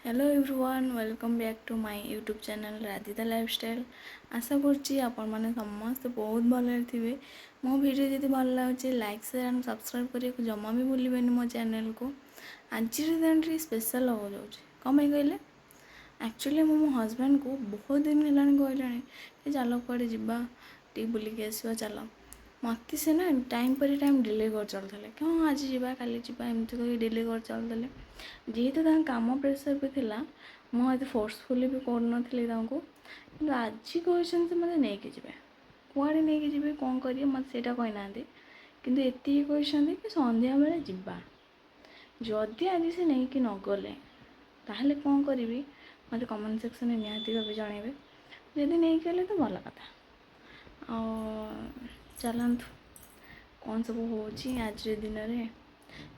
Hello everyone welcome back to my YouTube channel Radhita lifestyle. आशा करछि आपण माने समस्त बहुत भले थे। मो वीडियो जदि भल लगे लाइक शेयर एंड सब्सक्राइब करने को जमा भी भूलें मो चैनल को। आज दिन स्पेशल हो जाऊँ कम कहले एक्चुअली मो हजबैंड को बहुत दिन है कहले चल कड़े जा बुलिक आसवा चल मत से ना टाइम पर टाइम डिले कर चलते क्यों आज जा काली जा एमती कह डिले कर चलते जेहेतु काम प्रेसर भी थिला मुझे फोर्सफुली भी कर आज कहते मत नहीं कुआड़े नहीं जी कौन करेंगे मत से कहना कि एति कहते कि संध्या बेले जा जदि आज से नहीं कि न गले ताहले कौन करी मत कमेंट सेक्शन में निहाती भाव जनइबे जदि नहीं गले तो भल कथा चलतु कौन सब हो आज दिन में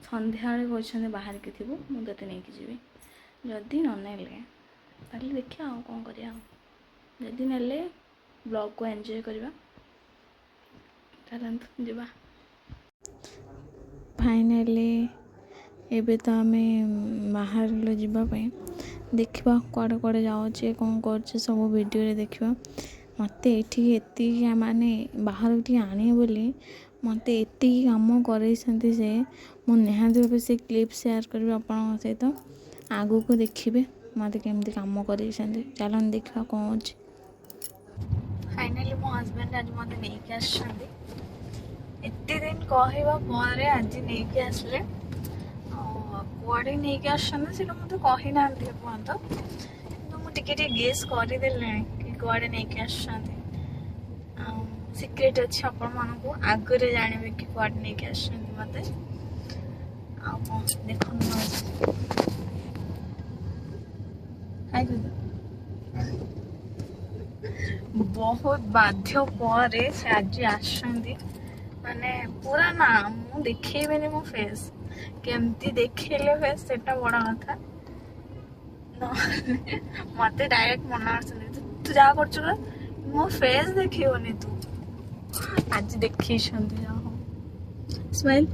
संध्या कहते बाहर के थी मुझे नहीं जी जदि ननेले ताहले देखिए कौन करिया जदि नेले ब्लॉग को एंजॉय करवा चलतु जा फाइनली एबे तो आम बाहर जावाई देखा कड़े कड़े जाऊे कौन कर सब वीडियो देखा मत ये माने बाहर आने बोली मत एति कम कर से निहाती भाव से क्लिप शेयर करी आपण सहित आगू को देखिए मत केमती कम कर चल देखा कौन अच्छे फाइनली मो हजबैंड आज मत नहीं आसते दिन कहवापर आज नहीं आसले कड़े नहीं आसना मत कही ना पर्यंत कि मुझे गेस करदे कि कड़े नहीं आसते सिक्रेट अच्छे आपण मानू आगे जानवे कि कड़े नहीं आसते मत देख बहुत बाध्य पर से आज आसती माने पूरा ना मु देखेबेनी मो फेस केमती देखेले फेस सेटा बड़ा कथा मत डायरेक्ट मना तू जा कर मो फेस देखियोनी तू आज देखी जा स्माइल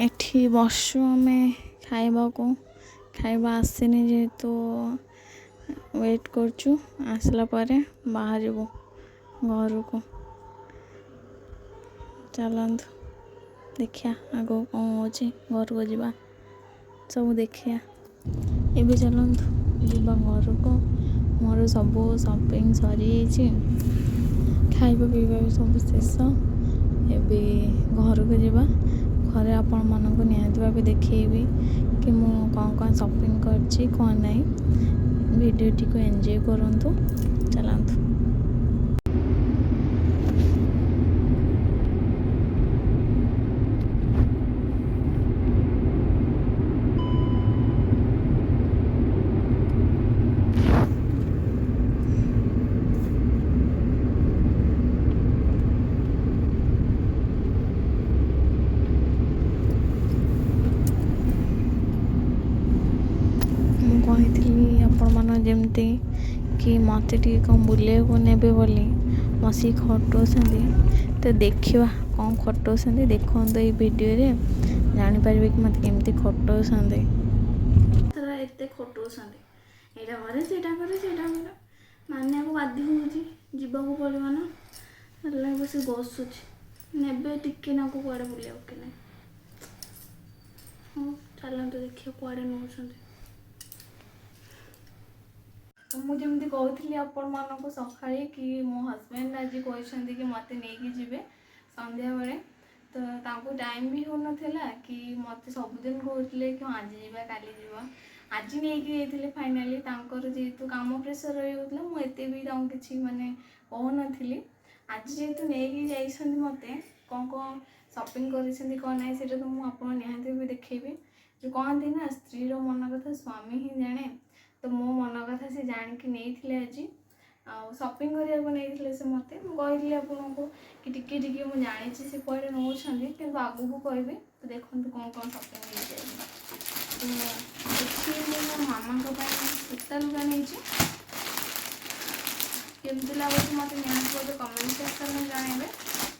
एठी बसु आम खाइबा को खाइबा आसनी जेहेतु वेट करचु आसला परे बाहर घर को चलतु देखिया आगो कौन हो घर को जीवा सब देखिया एबे चलतु जीवा घर को मोर सब शॉपिंग सरी खाइबा पीवा भी सब शेष एबे घर को जीवा घरे आपण मानक निहाती भाव देखी कि मु कौन शॉपिंग करछि कौन नहीं वीडियोटी को एंजॉय करंतु चलतु कही आपण जमती कि मत कौन बुले को ने बोली बस खटों तो देखा कौन खटों देखो ये वीडियो रे जापर कि मत केमती खटों एत खटों यहाँ करे से मानिया को बाध्य हो पड़ो ना बस बसुच ने टिके ना कड़े बुला कि ना हाँ चलते देखिए कड़े नौ तो मुझे कहती आपण मानक सका कि मो हजबैंड आज कहते कि मत नहीं जी संध्या बेले तो टाइम भी हो नाला कि मत सबुदिन कहते कि आज जा काली जा आज नहीं जाते फाइनाली जेहेतु काम प्रेसर रही मुझे भी कि मानने कहनी आज जेहेतु नहीं जाते मत कौन कौन शॉपिंग कर कौन ना से तो मुझे निहाती भी देखी जो कहती ना स्त्री मन कथा स्वामी ही जाने तो मो मन कथा से जानिक नहीं आज शॉपिंग करने से मत कहली आपन को कि टिके टिके मुझे जानी से कड़े नौ कि आगू को कह तो देखो कौन कौन शॉपिंग हो जाए तो मो मामा सूता लुगा नहीं केमती लगुच मत निहत कमेंट सेक्शन में जनइबे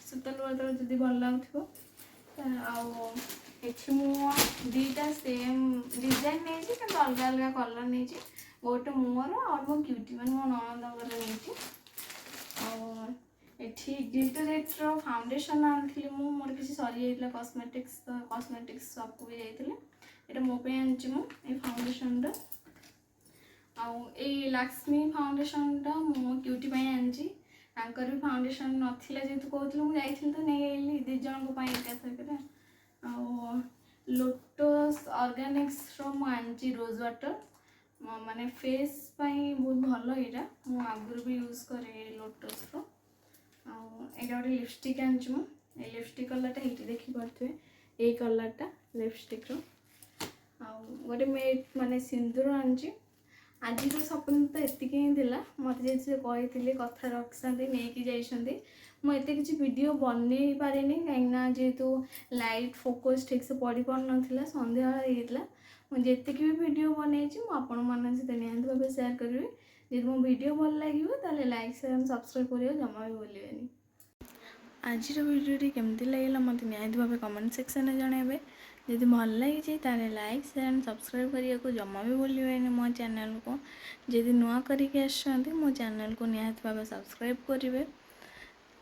सूता लुगा तो जब भल लगो दीटा सेम डिजाइन नहीं अलग अलग कलर नहीं गोटे मोर और मो क्यूटी मैंने मो ननद नहीं ग्लिटरेट्र फाउंडेशन आनी मोर किसी सरी जाता कॉस्मेटिक्स शॉप को भी जाइए यहाँ मो आनी फाउंडेशन आई लक्ष्मी फाउंडेशन मो क्यूटी आनी भी फाउंडेशन नाला जेहतु कहती मुझे तो नहीं दिज एकाथर लोटस ऑर्गेनिक्स मुझे रोज वाटर माने फेस पाई बहुत भल यहाँ मुझे आगुरी भी यूज करे लोटस यहाँ गोटे लिपस्टिक आनी लिपस्टिक कलरटा ये देखिपे ये कलरटा लिपस्टिक गोटे मेट माने सिंदूर आनी आज शॉपिंग तो एतिक ही थी मत जे कही कथा रखा नहीं जाइए मुझे किसी वीडियो बन पारे कहीं जेहेतु लाइट फोकस ठीक से पड़ पार ना सन्ध्या होता मुझे भी वीडियो बनई सहित निहत भाव सेयार करी जब मो वीडियो भल लगे तो लाइक शेयर एंड सब्सक्राइब करिए जमा भी भूलें आज वीडियो केमती लगे मत निहत भाव कमेंट सेक्शन में जनइबे जदि भल लगी लाइक शेयर एंड सब्सक्राइब करने को जमा भी भूलें मो चैनल को जदि नुआ करके मो चैनल को निहत भाव सब्सक्राइब करेंगे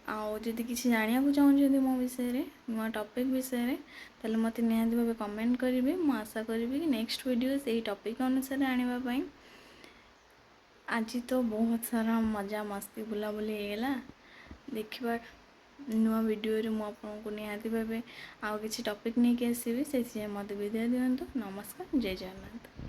आदि किसी जाना चाहते मो विषय नुआ टॉपिक विषय तेल मत निहत भाव कमेंट करेंगे मु आशा करी कि नेक्स्ट वीडियो से टॉपिक अनुसार आने आज तो बहुत सारा मजा मस्ती बुलाबुली होगा देखा नुआ वीडियो मुझे निहत भाव आउ किसी टॉपिक नहीं आसबि से मत विदाय दिंतु नमस्कार जय जगन्नाथ।